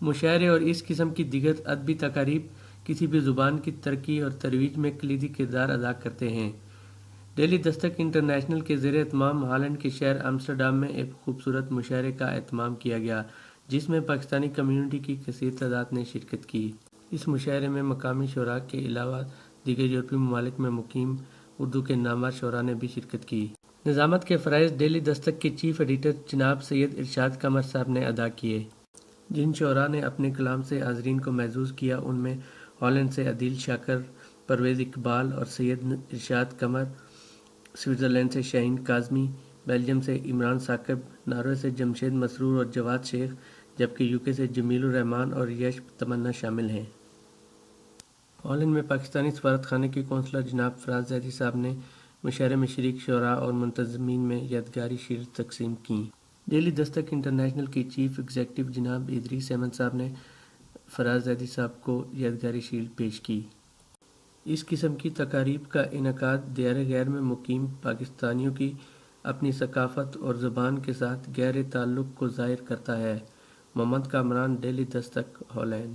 مشاعرے اور اس قسم کی دیگر ادبی تقاریب کسی بھی زبان کی ترقی اور ترویج میں کلیدی کردار ادا کرتے ہیں۔ ڈیلی دستک انٹرنیشنل کے زیر اہتمام ہالینڈ کے شہر امسٹرڈیم میں ایک خوبصورت مشاعرے کا اہتمام کیا گیا، جس میں پاکستانی کمیونٹی کی کثیر تعداد نے شرکت کی۔ اس مشاعرے میں مقامی شعراء کے علاوہ دیگر یورپی ممالک میں مقیم اردو کے نامور شعراء نے بھی شرکت کی۔ نظامت کے فرائض ڈیلی دستک کے چیف ایڈیٹر جناب سید ارشاد قمر صاحب نے ادا کیے۔ جن شعراء نے اپنے کلام سے حاضرین کو محظوظ کیا، ان میں ہالینڈ سے عدیل شاکر، پرویز اقبال اور سید ارشاد قمر، سوئٹزرلینڈ سے شاہین کاظمی، بیلجیم سے عمران ثاقب، ناروے سے جمشید مسرور اور جواد شیخ، جبکہ یوکے سے جمیل الرحمان اور یش تمنا شامل ہیں۔ ہالینڈ میں پاکستانی سفارت خانے کے کونسلر جناب فراز زیدی صاحب نے مشاعرے میں شریک شعراء اور منتظمین میں یادگاری شیلڈ تقسیم کیں۔ ڈیلی دستک انٹرنیشنل کے چیف ایگزیکٹو جناب ادریس احمد صاحب نے فراز زیدی صاحب کو یادگاری شیلڈ پیش کی۔ اس قسم کی تقاریب کا انعقاد دیار غیر میں مقیم پاکستانیوں کی اپنی ثقافت اور زبان کے ساتھ گہرے تعلق کو ظاہر کرتا ہے۔ محمد کامران، ڈیلی دستک، ہالینڈ۔